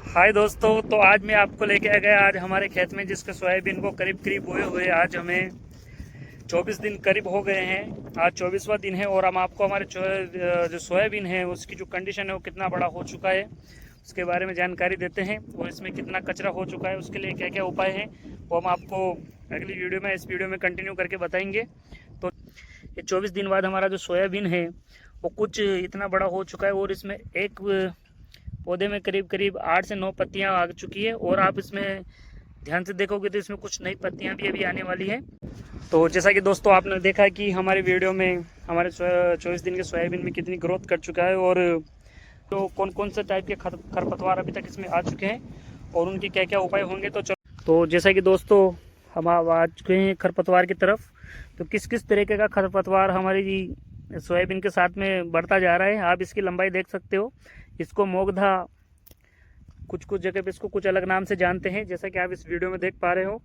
हाय दोस्तों, तो आज मैं आपको लेके आ गया आज हमारे खेत में, जिसके सोयाबीन को करीब करीब बोए हुए आज हमें 24 दिन करीब हो गए हैं। आज 24वां दिन है और हम आपको हमारे जो सोयाबीन है उसकी जो कंडीशन है वो कितना बड़ा हो चुका है उसके बारे में जानकारी देते हैं, और इसमें कितना कचरा हो चुका है, उसके लिए क्या क्या उपाय हैं वो हम आपको अगली वीडियो में, इस वीडियो में कंटिन्यू करके बताएंगे। तो ये 24 दिन बाद हमारा जो सोयाबीन है वो कुछ इतना बड़ा हो चुका है, और इसमें एक पौधे में करीब करीब 8 से 9 पत्तियां आ चुकी है, और आप इसमें ध्यान से देखोगे तो इसमें कुछ नई पत्तियां भी अभी आने वाली हैं। तो जैसा कि दोस्तों आपने देखा कि हमारे वीडियो में हमारे 24 दिन के सोयाबीन में कितनी ग्रोथ कर चुका है, और तो कौन कौन से टाइप के खरपतवार अभी तक इसमें आ चुके हैं और उनके क्या क्या उपाय होंगे। तो चलो, तो जैसा कि दोस्तों हम आ चुके हैं खरपतवार की तरफ। तो किस किस तरीके का खरपतवार हमारी सोयाबीन के साथ में बढ़ता जा रहा है, आप इसकी लंबाई देख सकते हो। इसको मोगधा, कुछ कुछ जगह पे इसको कुछ अलग नाम से जानते हैं, जैसा कि आप इस वीडियो में देख पा रहे हो।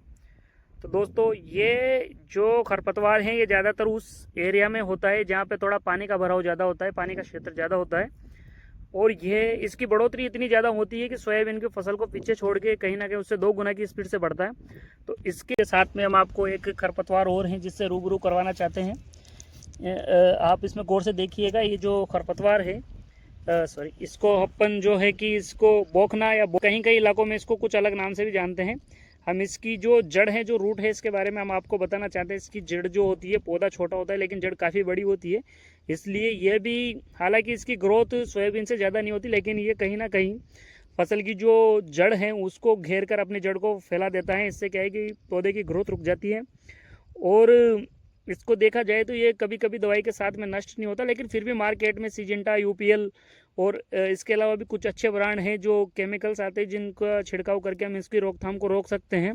तो दोस्तों ये जो खरपतवार है ये ज़्यादातर उस एरिया में होता है जहाँ पे थोड़ा पानी का भराव ज़्यादा होता है, पानी का क्षेत्र ज़्यादा होता है, और ये इसकी बढ़ोतरी इतनी ज़्यादा होती है कि सोयाबीन की फसल को पीछे छोड़ के कहीं ना कहीं उससे 2 गुना की स्पीड से बढ़ता है। तो इसके साथ में हम आपको एक खरपतवार और हैं जिससे रूबरू करवाना चाहते हैं। आप इसमें गौर से देखिएगा, ये जो खरपतवार है, सॉरी, इसको अपन जो है कि इसको बोखना या कहीं कहीं इलाकों में इसको कुछ अलग नाम से भी जानते हैं। हम इसकी जो जड़ है, जो रूट है, इसके बारे में हम आपको बताना चाहते हैं। इसकी जड़ जो होती है, पौधा छोटा होता है लेकिन जड़ काफ़ी बड़ी होती है, इसलिए ये भी, हालांकि इसकी ग्रोथ सोयाबीन से ज़्यादा नहीं होती, लेकिन ये कहीं ना कहीं फसल की जो जड़ है उसको घेर कर अपनी जड़ को फैला देता है। इससे क्या है कि पौधे की ग्रोथ रुक जाती है, और इसको देखा जाए तो ये कभी कभी दवाई के साथ में नष्ट नहीं होता, लेकिन फिर भी मार्केट में सिजेंटा, यूपीएल और इसके अलावा भी कुछ अच्छे ब्रांड हैं जो केमिकल्स आते हैं जिनका छिड़काव करके हम इसकी रोकथाम को रोक सकते हैं।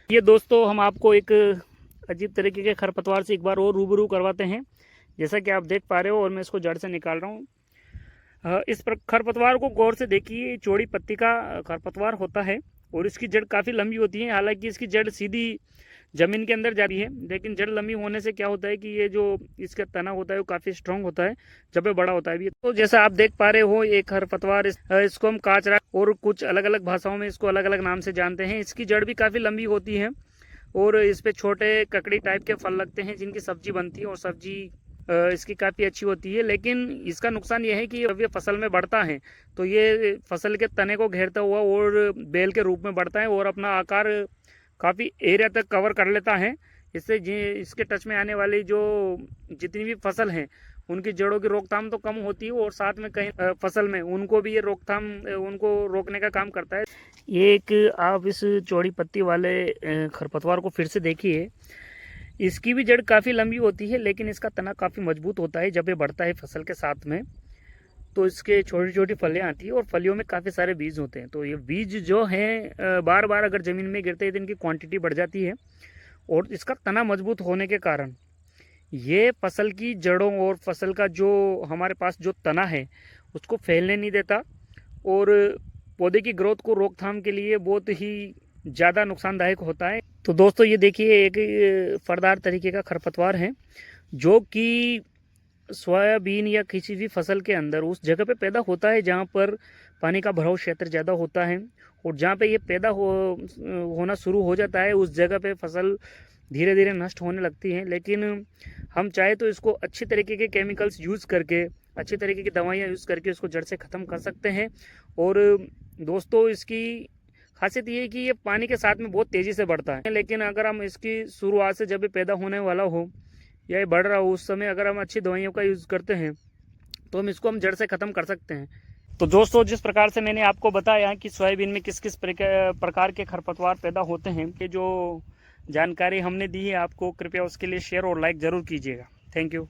ये दोस्तों हम आपको एक अजीब तरीके के खरपतवार से एक बार और रूबरू करवाते हैं, जैसा कि आप देख पा रहे हो, और मैं इसको जड़ से निकाल रहा हूँ। इस खरपतवार को गौर से देखिए, चौड़ी पत्ती का खरपतवार होता है और इसकी जड़ काफ़ी लंबी होती है। हालांकि इसकी जड़ सीधी ज़मीन के अंदर जा रही है, लेकिन जड़ लंबी होने से क्या होता है कि ये जो इसका तना होता है वो काफ़ी स्ट्रांग होता है जब ये बड़ा होता है भी। तो जैसा आप देख पा रहे हो, ये खरपतवार इसको हम काचरा और कुछ अलग अलग भाषाओं में इसको अलग अलग नाम से जानते हैं। इसकी जड़ भी काफ़ी लंबी होती है और इस पे छोटे ककड़ी टाइप के फल लगते हैं जिनकी सब्जी बनती है, और सब्जी इसकी काफ़ी अच्छी होती है। लेकिन इसका नुकसान ये है कि जब ये फसल में बढ़ता है तो ये फसल के तने को घेरता हुआ और बेल के रूप में बढ़ता है और अपना आकार काफ़ी एरिया तक कवर कर लेता है। इससे इसके टच में आने वाली जो जितनी भी फसल हैं उनकी जड़ों की रोकथाम तो कम होती है, और साथ में कहीं फसल में उनको भी ये रोकथाम, उनको रोकने का काम करता है। ये एक, आप इस चौड़ी पत्ती वाले खरपतवार को फिर से देखिए। इसकी भी जड़ काफ़ी लंबी होती है, लेकिन इसका तना काफ़ी मजबूत होता है जब ये बढ़ता है फसल के साथ में। तो इसके छोटी छोटी फलियाँ आती है और फलियों में काफ़ी सारे बीज होते हैं। तो ये बीज जो हैं बार बार अगर ज़मीन में गिरते हैं तो इनकी क्वांटिटी बढ़ जाती है, और इसका तना मजबूत होने के कारण ये फसल की जड़ों और फसल का जो हमारे पास जो तना है उसको फैलने नहीं देता, और पौधे की ग्रोथ को रोकथाम के लिए बहुत ही ज़्यादा नुकसानदायक होता है। तो दोस्तों ये देखिए, एक फलदार तरीके का खरपतवार है जो कि सोयाबीन या किसी भी फसल के अंदर उस जगह पे पैदा होता है जहाँ पर पानी का भराव क्षेत्र ज़्यादा होता है, और जहाँ पे ये पैदा होना शुरू हो जाता है उस जगह पे फसल धीरे धीरे नष्ट होने लगती है। लेकिन हम चाहे तो इसको अच्छी तरीके के केमिकल्स यूज़ करके, अच्छी तरीके की दवाइयाँ यूज़ करके इसको जड़ से ख़त्म कर सकते हैं। और दोस्तों इसकी खासियत ये है कि ये पानी के साथ में बहुत तेज़ी से बढ़ता है, लेकिन अगर हम इसकी शुरुआत से जब ये पैदा होने वाला हो या ये बढ़ रहा हो उस समय अगर हम अच्छी दवाइयों का यूज़ करते हैं तो हम इसको जड़ से ख़त्म कर सकते हैं। तो दोस्तों जिस प्रकार से मैंने आपको बताया कि सोयाबीन में किस किस प्रकार के खरपतवार पैदा होते हैं, ये जो जानकारी हमने दी है आपको, कृपया उसके लिए शेयर और लाइक ज़रूर कीजिएगा। Thank you.